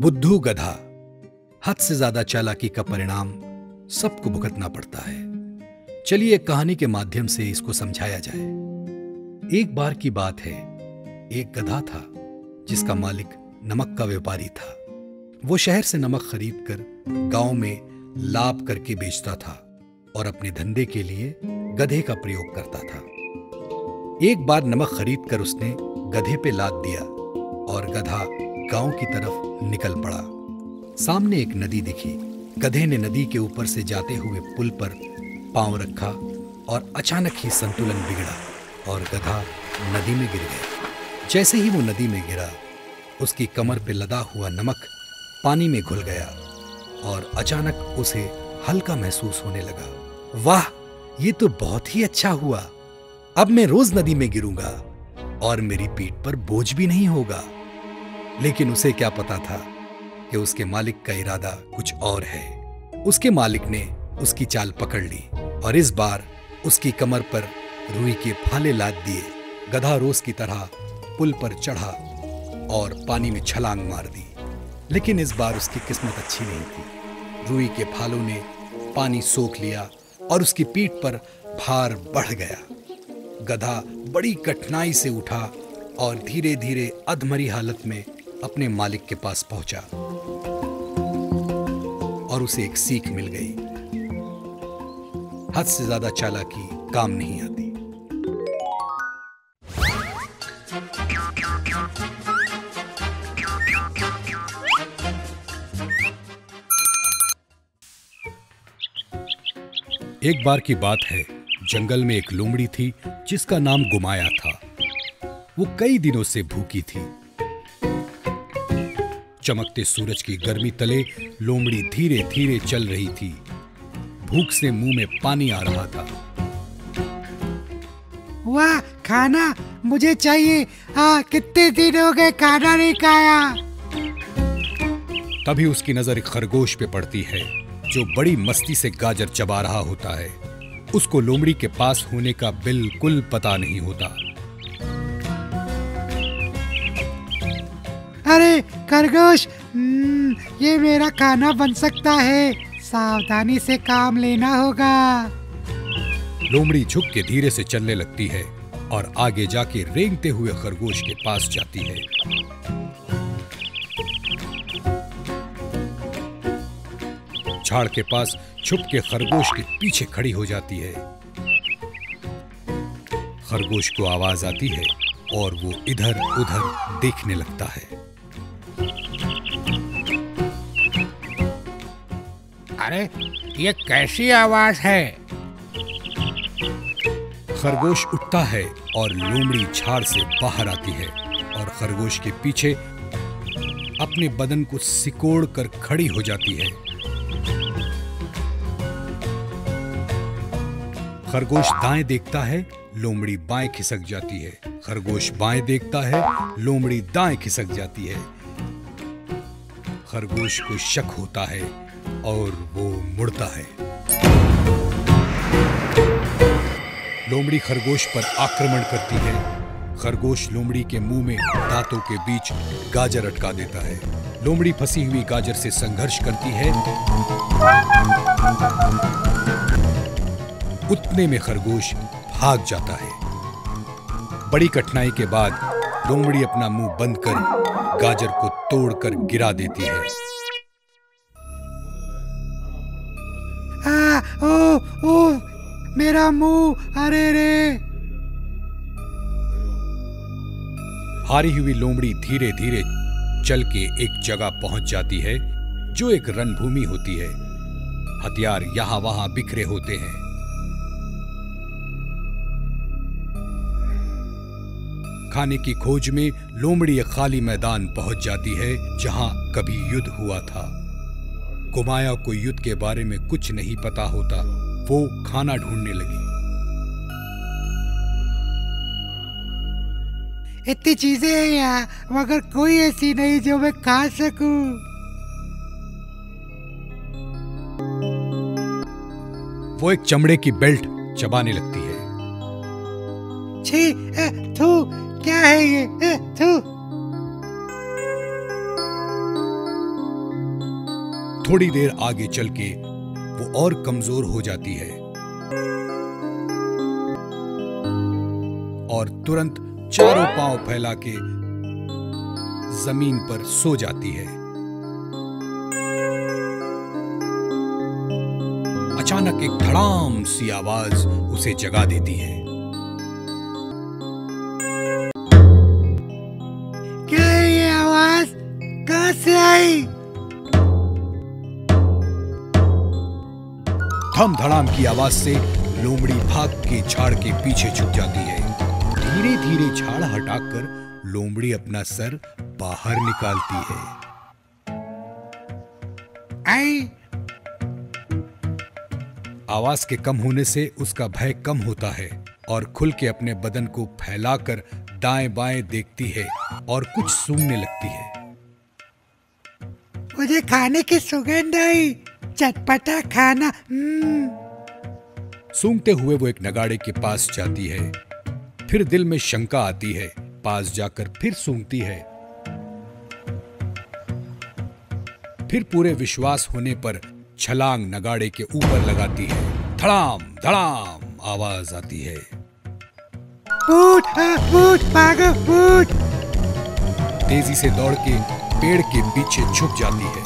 बुद्धू गधा। हद से ज्यादा चालाकी का परिणाम सबको भुगतना पड़ता है। चलिए एक कहानी के माध्यम से इसको समझाया जाए। एक बार की बात है, एक गधा था जिसका मालिक नमक का व्यापारी था। वो शहर से नमक खरीद कर गांव में लाभ करके बेचता था और अपने धंधे के लिए गधे का प्रयोग करता था। एक बार नमक खरीद कर उसने गधे पे लाद दिया और गधा गांव की तरफ निकल पड़ा। सामने एक नदी दिखी। गधे ने नदी के ऊपर से जाते हुए पुल पर पांव रखा और अचानक ही संतुलन बिगड़ा और गधा नदी में गिर गया। जैसे ही वो नदी में गिरा, उसकी कमर पे लदा हुआ नमक पानी में घुल गया और अचानक उसे हल्का महसूस होने लगा। वाह, ये तो बहुत ही अच्छा हुआ। अब मैं रोज नदी में गिरूंगा और मेरी पीठ पर बोझ भी नहीं होगा। लेकिन उसे क्या पता था कि उसके मालिक का इरादा कुछ और है। उसके मालिक ने उसकी चाल पकड़ ली और इस बार उसकी कमर पर रुई के फाले लाद दिए। गधा रोज की तरह पुल पर चढ़ा और पानी में छलांग मार दी। लेकिन इस बार उसकी किस्मत अच्छी नहीं थी। रुई के फालों ने पानी सोख लिया और उसकी पीठ पर भार बढ़ गया। गधा बड़ी कठिनाई से उठा और धीरे धीरे अधमरी हालत में अपने मालिक के पास पहुंचा और उसे एक सीख मिल गई। हद से ज्यादा चालाकी काम नहीं आती। एक बार की बात है, जंगल में एक लोमड़ी थी जिसका नाम गुमाया था। वो कई दिनों से भूखी थी। चमकते सूरज की गर्मी तले लोमड़ी धीरे धीरे चल रही थी। भूख से मुंह में पानी आ रहा था। वाह, खाना मुझे चाहिए। कितने दिन हो गए खाना नहीं खाया। तभी उसकी नजर एक खरगोश पे पड़ती है जो बड़ी मस्ती से गाजर चबा रहा होता है। उसको लोमड़ी के पास होने का बिल्कुल पता नहीं होता। अरे खरगोश, ये मेरा खाना बन सकता है। सावधानी से काम लेना होगा। लोमड़ी झुक के धीरे से चलने लगती है और आगे जाके रेंगते हुए खरगोश के पास जाती है। झाड़ के पास छुप के खरगोश के पीछे खड़ी हो जाती है। खरगोश को आवाज आती है और वो इधर उधर देखने लगता है। अरे, ये कैसी आवाज है? खरगोश उठता है और लोमड़ी झाड़ से बाहर आती है और खरगोश के पीछे अपने बदन को सिकोड़ कर खड़ी हो जाती है। खरगोश दाएं देखता है, लोमड़ी बाएं खिसक जाती है। खरगोश बाएं देखता है, लोमड़ी दाएं खिसक जाती है। खरगोश को शक होता है और वो मुड़ता है। लोमड़ी खरगोश पर आक्रमण करती है। खरगोश लोमड़ी के मुंह में दांतों के बीच गाजर अटका देता है। लोमड़ी फंसी हुई गाजर से संघर्ष करती है। उतने में खरगोश भाग जाता है। बड़ी कठिनाई के बाद लोमड़ी अपना मुंह बंद कर गाजर को तोड़कर गिरा देती है। ओ, मेरा मुंह, अरे रे। हारी हुई लोमड़ी धीरे धीरे चल के एक जगह पहुंच जाती है जो एक रणभूमि होती है। हथियार यहां वहां बिखरे होते हैं। खाने की खोज में लोमड़ी एक खाली मैदान पहुंच जाती है जहां कभी युद्ध हुआ था। गुमाया को युद्ध के बारे में कुछ नहीं पता होता। वो खाना ढूंढने लगी। इतनी चीजें हैं यहाँ, मगर कोई ऐसी नहीं जो मैं खा सकूं। वो एक चमड़े की बेल्ट चबाने लगती है। छी, थू, क्या है ये? थू। थोड़ी देर आगे चल के वो और कमजोर हो जाती है और तुरंत चारों पांव फैला के जमीन पर सो जाती है। अचानक एक धड़ाम सी आवाज उसे जगा देती है। क्या है ये आवाज? कहां से आई? धम धड़ाम की आवाज से लोमड़ी भाग के झाड़ के पीछे छुप जाती है। धीरे धीरे झाड़ हटाकर लोमड़ी अपना सर बाहर निकालती है। आई। आवाज के कम होने से उसका भय कम होता है और खुल के अपने बदन को फैलाकर दाएं बाएं देखती है और कुछ सूंघने लगती है। मुझे खाने की सुगंध आई, चटपटा खाना। सूंघते हुए वो एक नगाड़े के पास जाती है। फिर दिल में शंका आती है। पास जाकर फिर सूंघती है। फिर पूरे विश्वास होने पर छलांग नगाड़े के ऊपर लगाती है। धड़ाम धड़ाम आवाज आती है। भूत, भूत, भागो भूत। तेजी से दौड़ के पेड़ के पीछे छुप जाती है।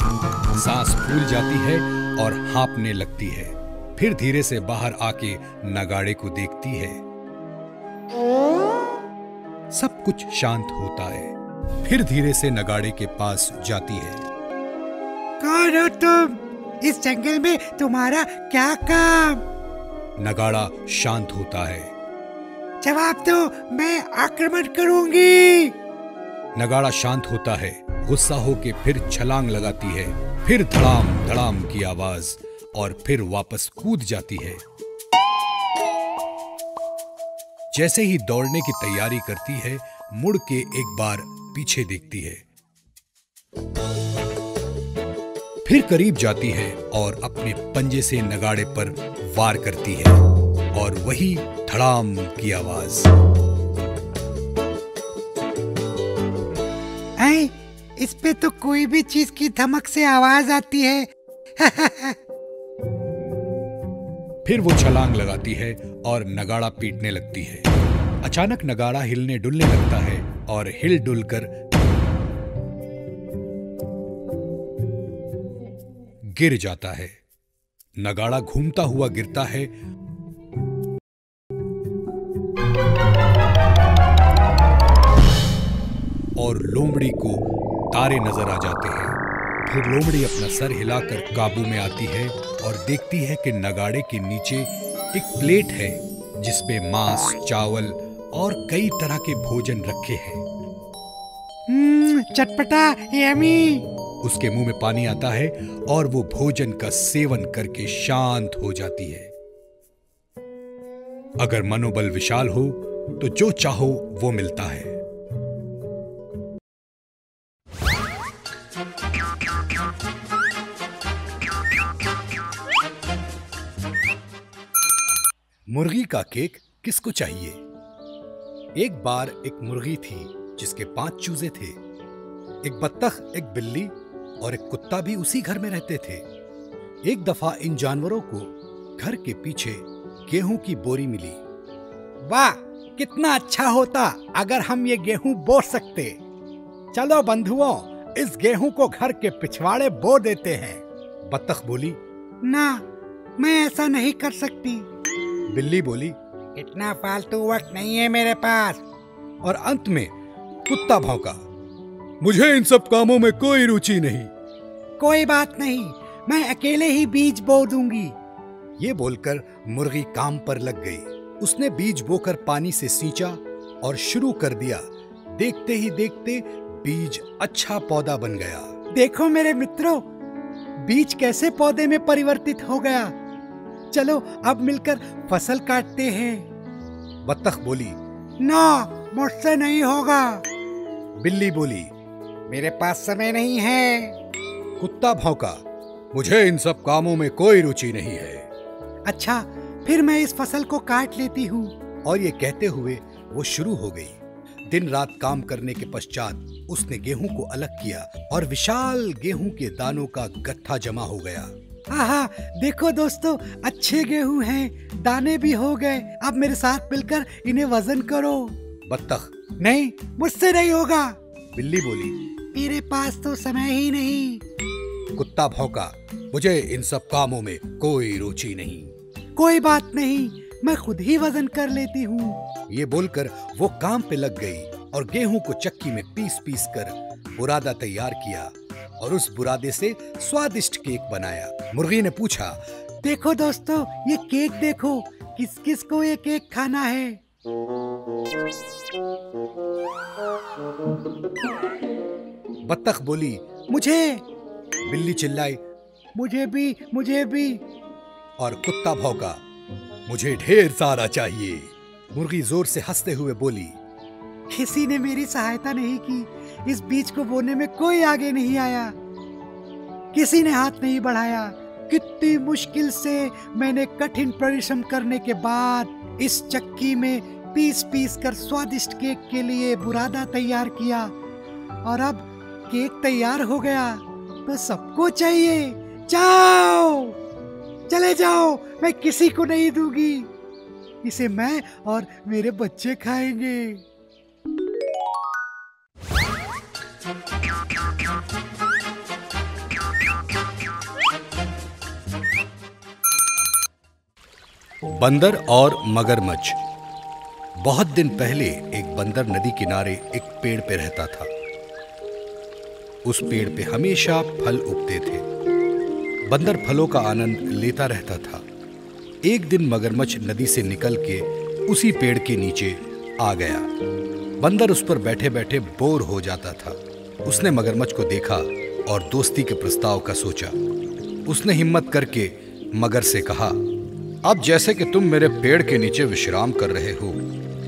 सांस फूल जाती है और हाँफने लगती है। फिर धीरे से बाहर आके नगाड़े को देखती है। सब कुछ शांत होता है। फिर धीरे से नगाड़े के पास जाती है। कौन हो तुम? इस जंगल में तुम्हारा क्या काम? नगाड़ा शांत होता है। जवाब दो, मैं आक्रमण करूंगी। नगाड़ा शांत होता है। गुस्सा होके फिर छलांग लगाती है। फिर धड़ाम धड़ाम की आवाज और फिर वापस कूद जाती है। जैसे ही दौड़ने की तैयारी करती है, मुड़ के एक बार पीछे देखती है। फिर करीब जाती है और अपने पंजे से नगाड़े पर वार करती है और वही धड़ाम की आवाज। इस पे तो कोई भी चीज की धमक से आवाज आती है। फिर वो छलांग लगाती है और नगाड़ा पीटने लगती है। अचानक नगाड़ा हिलने डुलने लगता है और हिल डुल कर गिर जाता है। नगाड़ा घूमता हुआ गिरता है और लोमड़ी को तारे नजर आ जाते हैं। फिर लोमड़ी अपना सर हिलाकर काबू में आती है और देखती है कि नगाड़े के नीचे एक प्लेट है जिसपे मांस, चावल और कई तरह के भोजन रखे हैं। चटपटा, यम्मी। उसके मुंह में पानी आता है और वो भोजन का सेवन करके शांत हो जाती है। अगर मनोबल विशाल हो तो जो चाहो वो मिलता है। मुर्गी का केक किसको चाहिए? एक बार एक मुर्गी थी जिसके 5 चूजे थे। एक बत्तख, एक बिल्ली और एक कुत्ता भी उसी घर में रहते थे। एक दफा इन जानवरों को घर के पीछे गेहूं की बोरी मिली। वाह, कितना अच्छा होता अगर हम ये गेहूं बो सकते। चलो बंधुओं, इस गेहूं को घर के पिछवाड़े बो देते हैं। बत्तख बोली। ना, मैं ऐसा नहीं कर सकती। बिल्ली बोली। इतना फालतू वक्त नहीं है मेरे पास। और अंत में कुत्ता भौंका। मुझे इन सब कामों में कोई रुचि नहीं। कोई बात नहीं, मैं अकेले ही बीज बो दूंगी। ये बोलकर मुर्गी काम पर लग गई। उसने बीज बोकर पानी से सींचा और शुरू कर दिया। देखते ही देखते बीज अच्छा पौधा बन गया। देखो मेरे मित्रों, बीज कैसे पौधे में परिवर्तित हो गया। चलो अब मिलकर फसल काटते हैं। बत्तख बोली। ना, मुझसे नहीं होगा। बिल्ली बोली। मेरे पास समय नहीं है। कुत्ता भौंका। मुझे इन सब कामों में कोई रुचि नहीं है। अच्छा, फिर मैं इस फसल को काट लेती हूँ। और ये कहते हुए वो शुरू हो गई। दिन रात काम करने के पश्चात उसने गेहूं को अलग किया और विशाल गेहूं के दानों का गट्ठा जमा हो गया। आहा, देखो दोस्तों, अच्छे गेहूं हैं, दाने भी हो गए। अब मेरे साथ मिलकर इन्हें वजन करो। बत्तख, नहीं, मुझसे नहीं होगा। बिल्ली बोली, मेरे पास तो समय ही नहीं। कुत्ता भौंका, मुझे इन सब कामों में कोई रुचि नहीं। कोई बात नहीं, मैं खुद ही वजन कर लेती हूँ। ये बोलकर वो काम पे लग गई और गेहूं को चक्की में पीस पीस कर बुरादा तैयार किया और उस बुरादे से स्वादिष्ट केक बनाया। मुर्गी ने पूछा, देखो दोस्तों, ये केक देखो, किस किस को ये केक खाना है? बत्तख बोली, मुझे। बिल्ली चिल्लाई, मुझे भी, मुझे भी। और कुत्ता भौंका, मुझे ढेर सारा चाहिए। मुर्गी जोर से हंसते हुए बोली, किसी ने मेरी सहायता नहीं की। इस बीज को बोने में कोई आगे नहीं आया, किसी ने हाथ नहीं बढ़ाया। कितनी मुश्किल से मैंने कठिन परिश्रम करने के बाद इस चक्की में पीस पीस कर स्वादिष्ट केक के लिए बुरादा तैयार किया और अब केक तैयार हो गया तो सबको चाहिए। जाओ, चले जाओ, मैं किसी को नहीं दूंगी। इसे मैं और मेरे बच्चे खाएंगे। बंदर और मगरमच्छ। बहुत दिन पहले एक बंदर नदी किनारे एक पेड़ पे रहता था। उस पेड़ पे हमेशा फल उगते थे। बंदर फलों का आनंद लेता रहता था। एक दिन मगरमच्छ नदी से निकल के उसी पेड़ के नीचे आ गया। बंदर उस पर बैठे बैठे बोर हो जाता था। उसने मगरमच्छ को देखा और दोस्ती के प्रस्ताव का सोचा। उसने हिम्मत करके मगर से कहा, अब जैसे कि तुम मेरे पेड़ के नीचे विश्राम कर रहे हो,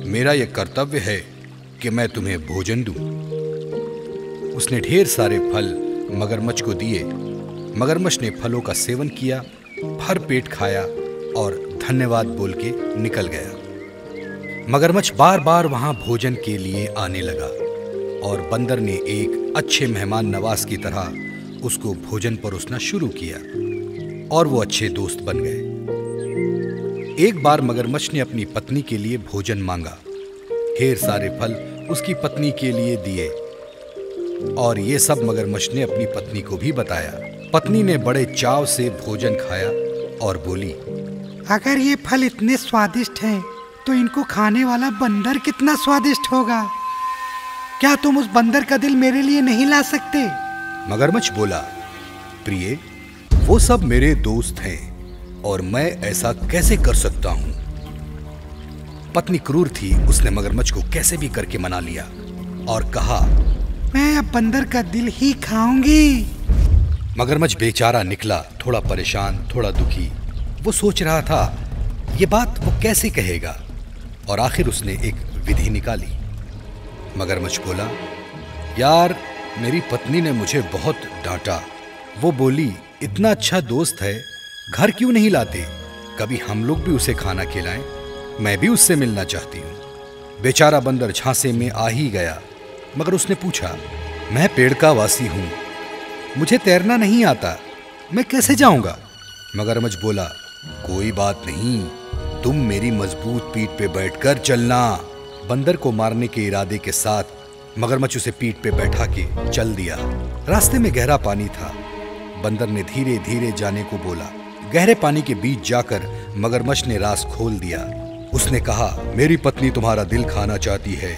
मेरा यह कर्तव्य है कि मैं तुम्हें भोजन दूं। उसने ढेर सारे फल मगरमच्छ को दिए। मगरमच्छ ने फलों का सेवन किया, भर पेट खाया और धन्यवाद बोल के निकल गया। मगरमच्छ बार बार वहां भोजन के लिए आने लगा और बंदर ने एक अच्छे मेहमान नवाज की तरह उसको भोजन परोसना शुरू किया और वो अच्छे दोस्त बन गए। एक बार मगरमच्छ ने अपनी पत्नी के लिए भोजन मांगा। ढेर सारे फल उसकी पत्नी के लिए दिए और ये सब मगरमच्छ ने अपनी पत्नी को भी बताया। पत्नी ने बड़े चाव से भोजन खाया और बोली, अगर ये फल इतने स्वादिष्ट हैं, तो इनको खाने वाला बंदर कितना स्वादिष्ट होगा। क्या तुम उस बंदर का दिल मेरे लिए नहीं ला सकते? मगरमच्छ बोला, प्रिय, वो सब मेरे दोस्त हैं और मैं ऐसा कैसे कर सकता हूं। पत्नी क्रूर थी। उसने मगरमच्छ को कैसे भी करके मना लिया और कहा, मैं अब बंदर का दिल ही खाऊंगी। मगरमच्छ बेचारा निकला, थोड़ा परेशान, थोड़ा दुखी। वो सोच रहा था ये बात वो कैसे कहेगा और आखिर उसने एक विधि निकाली। मगरमच्छ बोला, यार, मेरी पत्नी ने मुझे बहुत डांटा। वो बोली, इतना अच्छा दोस्त है, घर क्यों नहीं लाते? कभी हम लोग भी उसे खाना खिलाएं। मैं भी उससे मिलना चाहती हूँ। बेचारा बंदर झांसे में आ ही गया, मगर उसने पूछा, मैं पेड़ का वासी हूँ, मुझे तैरना नहीं आता, मैं कैसे जाऊंगा? मगरमच्छ बोला, कोई बात नहीं, तुम मेरी मजबूत पीठ पे बैठकर चलना। बंदर को मारने के इरादे के साथ मगरमच्छ उसे पीठ पे बैठा के चल दिया। रास्ते में गहरा पानी था। बंदर ने धीरे धीरे जाने को बोला। गहरे पानी के बीच जाकर मगरमच्छ ने राज खोल दिया। उसने कहा, मेरी पत्नी तुम्हारा दिल खाना चाहती है,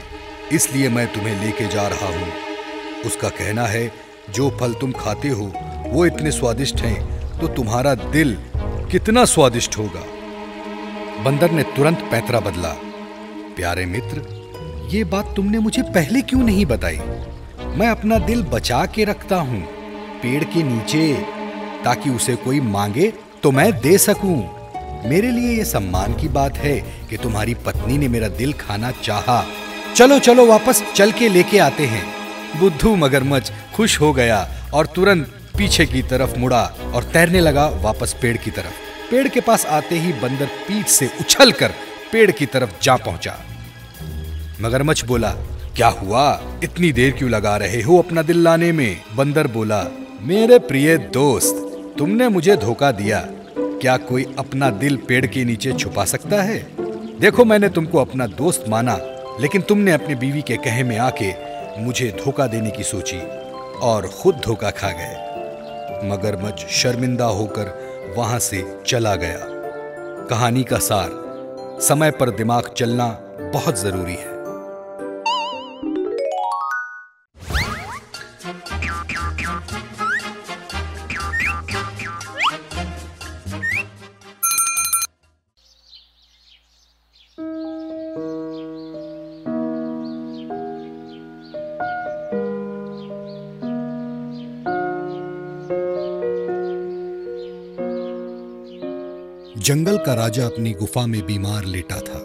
इसलिए मैं तुम्हें लेके जा रहा हूँ। उसका कहना है, जो फल तुम खाते हो वो इतने स्वादिष्ट हैं तो तुम्हारा दिल कितना स्वादिष्ट होगा। बंदर ने तुरंत पैंतरा बदला। प्यारे मित्र, ये बात तुमने मुझे पहले क्यों नहीं बताई? मैं अपना दिल बचा के रखता हूँ पेड़ के नीचे, ताकि उसे कोई मांगे तो मैं दे सकूं। मेरे लिए ये सम्मान की बात है कि तुम्हारी पत्नी ने मेरा दिल खाना चाहा। चलो चलो, वापस चल के लेके आते हैं। बुद्धू मगरमच्छ खुश हो गया और तुरंत पीछे की तरफ मुड़ा और तैरने लगा वापस पेड़ की तरफ। पेड़ के पास आते ही बंदर पीठ से उछलकर पेड़ की तरफ जा पहुंचा। मगरमच्छ बोला, क्या हुआ, इतनी देर क्यों लगा रहे हो अपना दिल लाने में? बंदर बोला, मेरे प्रिय दोस्त, तुमने मुझे धोखा दिया। क्या कोई अपना दिल पेड़ के नीचे छुपा सकता है? देखो, मैंने तुमको अपना दोस्त माना, लेकिन तुमने अपनी बीवी के कहे में आके मुझे धोखा देने की सोची और खुद धोखा खा गए। मगरमच्छ शर्मिंदा होकर वहां से चला गया। कहानी का सार, समय पर दिमाग चलना बहुत जरूरी है। जंगल का राजा अपनी गुफा में बीमार लेटा था।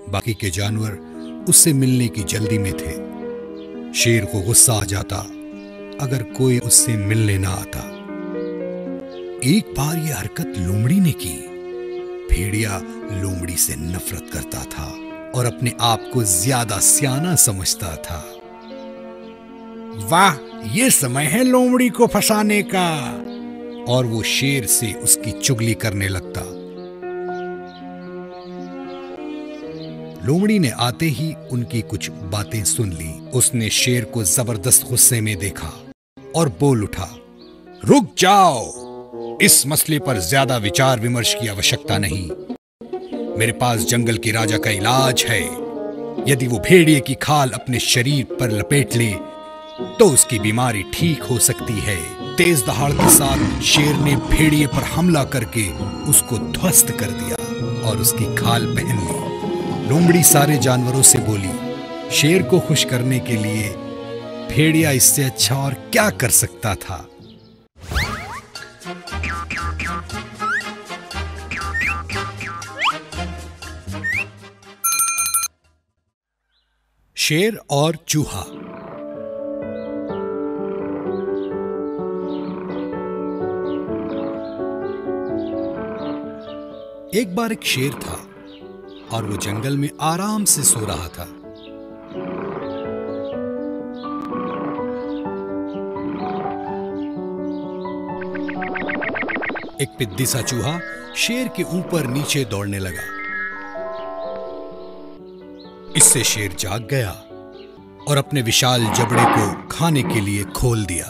बाकी के जानवर उससे मिलने की जल्दी में थे। शेर को गुस्सा आ जाता अगर कोई उससे मिलने ना आता। एक बार यह हरकत लोमड़ी ने की। भेड़िया लोमड़ी से नफरत करता था और अपने आप को ज्यादा सियाना समझता था। वाह, ये समय है लोमड़ी को फंसाने का। और वो शेर से उसकी चुगली करने लगता। लोमड़ी ने आते ही उनकी कुछ बातें सुन ली। उसने शेर को जबरदस्त गुस्से में देखा और बोल उठा, रुक जाओ, इस मसले पर ज्यादा विचार विमर्श की आवश्यकता नहीं। मेरे पास जंगल के राजा का इलाज है। यदि वो भेड़िए की खाल अपने शरीर पर लपेट ले तो उसकी बीमारी ठीक हो सकती है। तेज दहाड़ के साथ शेर ने भेड़िए पर हमला करके उसको ध्वस्त कर दिया और उसकी खाल पहन ली। लोमड़ी सारे जानवरों से बोली, शेर को खुश करने के लिए भेड़िया इससे अच्छा और क्या कर सकता था। शेर और चूहा। एक बार एक शेर था और वो जंगल में आराम से सो रहा था। एक पिद्दी सा चूहा शेर के ऊपर नीचे दौड़ने लगा। इससे शेर जाग गया और अपने विशाल जबड़े को खाने के लिए खोल दिया।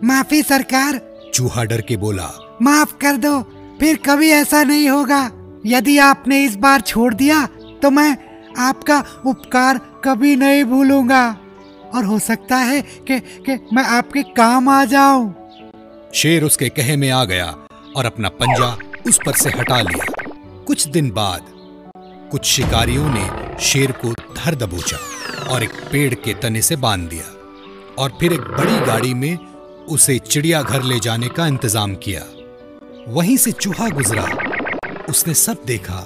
माफी सरकार। चूहा डर के बोला, माफ कर दो, फिर कभी ऐसा नहीं होगा। यदि आपने इस बार छोड़ दिया तो मैं आपका उपकार कभी नहीं भूलूंगा और हो सकता है कि मैं आपके काम आ जाऊं। शेर उसके कहे में आ गया और अपना पंजा उस पर से हटा लिया। कुछ दिन बाद कुछ शिकारियों ने शेर को धर दबोचा और एक पेड़ के तने से बांध दिया और फिर एक बड़ी गाड़ी में उसे चिड़ियाघर ले जाने का इंतजाम किया। वहीं से चूहा गुजरा। उसने सब देखा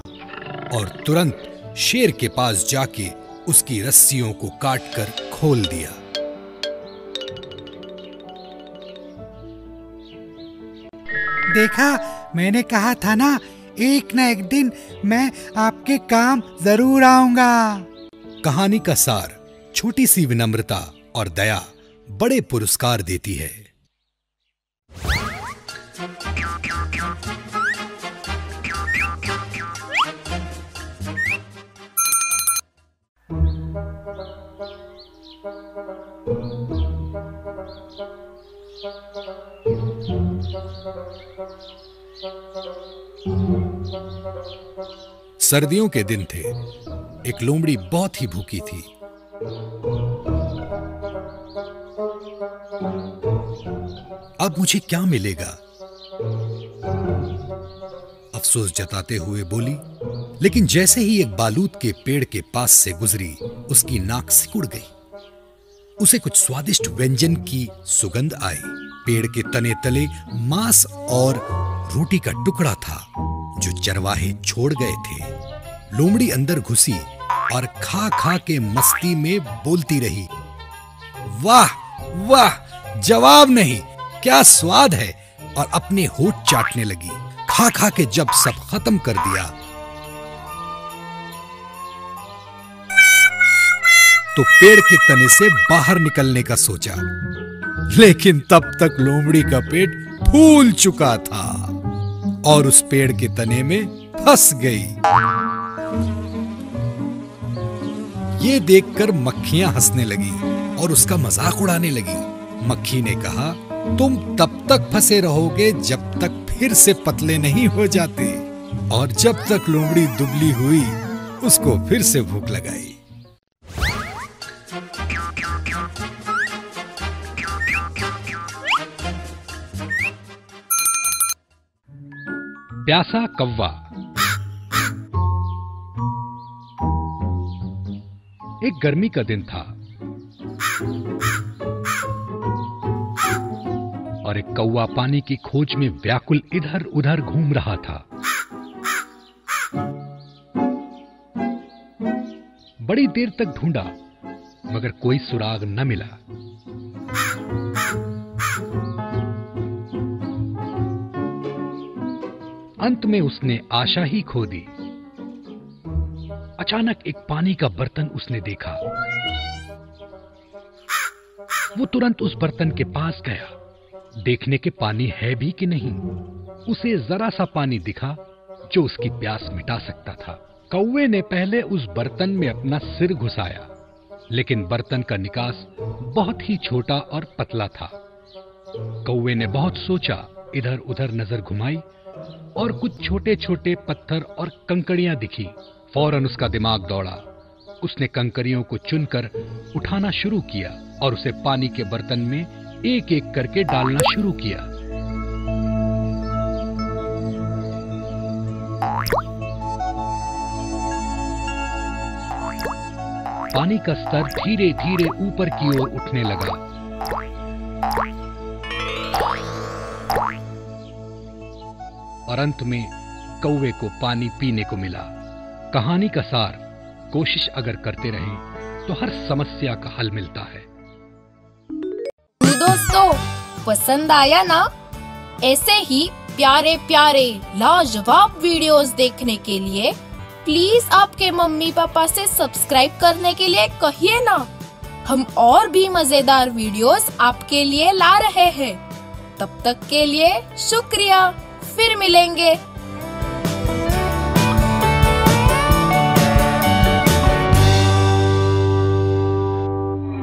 और तुरंत शेर के पास जाके उसकी रस्सियों को काटकर खोल दिया। देखा, मैंने कहा था ना, एक दिन मैं आपके काम जरूर आऊंगा। कहानी का सार, छोटी सी विनम्रता और दया बड़े पुरस्कार देती है। सर्दियों के दिन थे। एक लोमड़ी बहुत ही भूखी थी। अब मुझे क्या मिलेगा, अफसोस जताते हुए बोली। लेकिन जैसे ही एक बालूत के पेड़ के पास से गुजरी, उसकी नाक सिकुड़ गई। उसे कुछ स्वादिष्ट व्यंजन की सुगंध आई। पेड़ के तने तले मांस और रोटी का टुकड़ा था जो चरवाहे छोड़ गए थे। लोमड़ी अंदर घुसी और खा खा के मस्ती में बोलती रही, वाह वाह, जवाब नहीं, क्या स्वाद है। और अपने होठ चाटने लगी। खा खा के जब सब खत्म कर दिया तो पेड़ के तने से बाहर निकलने का सोचा, लेकिन तब तक लोमड़ी का पेट फूल चुका था और उस पेड़ के तने में फंस गई। ये देखकर मक्खियां हंसने लगी और उसका मजाक उड़ाने लगी। मक्खी ने कहा, तुम तब तक फंसे रहोगे जब तक फिर से पतले नहीं हो जाते। और जब तक लोमड़ी दुबली हुई, उसको फिर से भूख लगाई। प्यासा कौवा। एक गर्मी का दिन था और एक कौवा पानी की खोज में व्याकुल इधर उधर घूम रहा था। बड़ी देर तक ढूंढा मगर कोई सुराग न मिला। अंत में उसने आशा ही खो दी। अचानक एक पानी का बर्तन उसने देखा। वो तुरंत उस बर्तन के पास गया, देखने के पानी है भी कि नहीं। उसे जरा सा पानी दिखा जो उसकी प्यास मिटा सकता था। कौवे ने पहले उस बर्तन में अपना सिर घुसाया, लेकिन बर्तन का निकास बहुत ही छोटा और पतला था। कौवे ने बहुत सोचा, इधर उधर नजर घुमाई और कुछ छोटे छोटे पत्थर और कंकड़ियां दिखी। फौरन उसका दिमाग दौड़ा। उसने कंकड़ियों को चुनकर उठाना शुरू किया और उसे पानी के बर्तन में एक एक करके डालना शुरू किया। पानी का स्तर धीरे धीरे ऊपर की ओर उठने लगा। और अंत में कौवे को पानी पीने को मिला। कहानी का सार, कोशिश अगर करते रहें तो हर समस्या का हल मिलता है। दोस्तों, पसंद आया ना? ऐसे ही प्यारे प्यारे लाजवाब वीडियोस देखने के लिए प्लीज आपके मम्मी पापा से सब्सक्राइब करने के लिए कहिए ना। हम और भी मजेदार वीडियोस आपके लिए ला रहे हैं। तब तक के लिए शुक्रिया। फिर मिलेंगे।